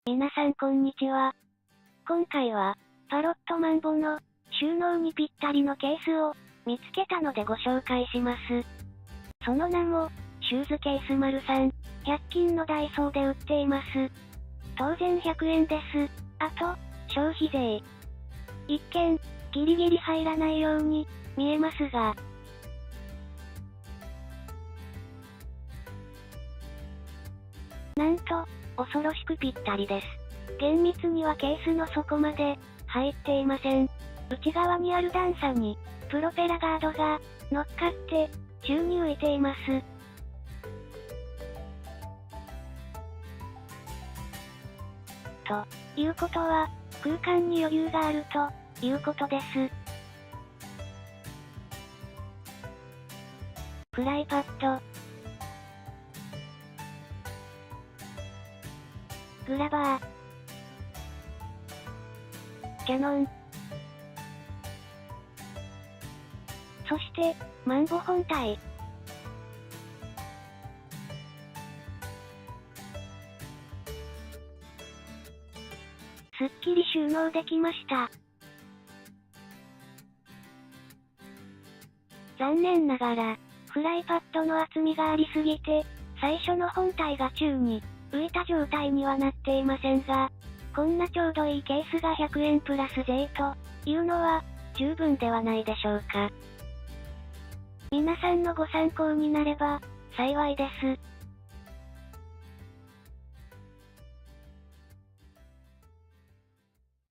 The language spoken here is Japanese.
皆さんこんにちは。今回は、パロットマンボの収納にぴったりのケースを見つけたのでご紹介します。その名も、シューズケース丸3、100均のダイソーで売っています。当然100円です。あと、消費税。一見、ギリギリ入らないように見えますが、なんと、恐ろしくぴったりです。厳密にはケースの底まで入っていません。内側にある段差にプロペラガードが乗っかって宙に浮いています。ということは、空間に余裕があるということです。フライパッド、グラバー、キャノン、そして、マンボ本体。すっきり収納できました。残念ながら、フライパッドの厚みがありすぎて、最初の本体が宙に浮いた状態にはなっていませんが、こんなちょうどいいケースが100円プラス税というのは十分ではないでしょうか。皆さんのご参考になれば幸いです。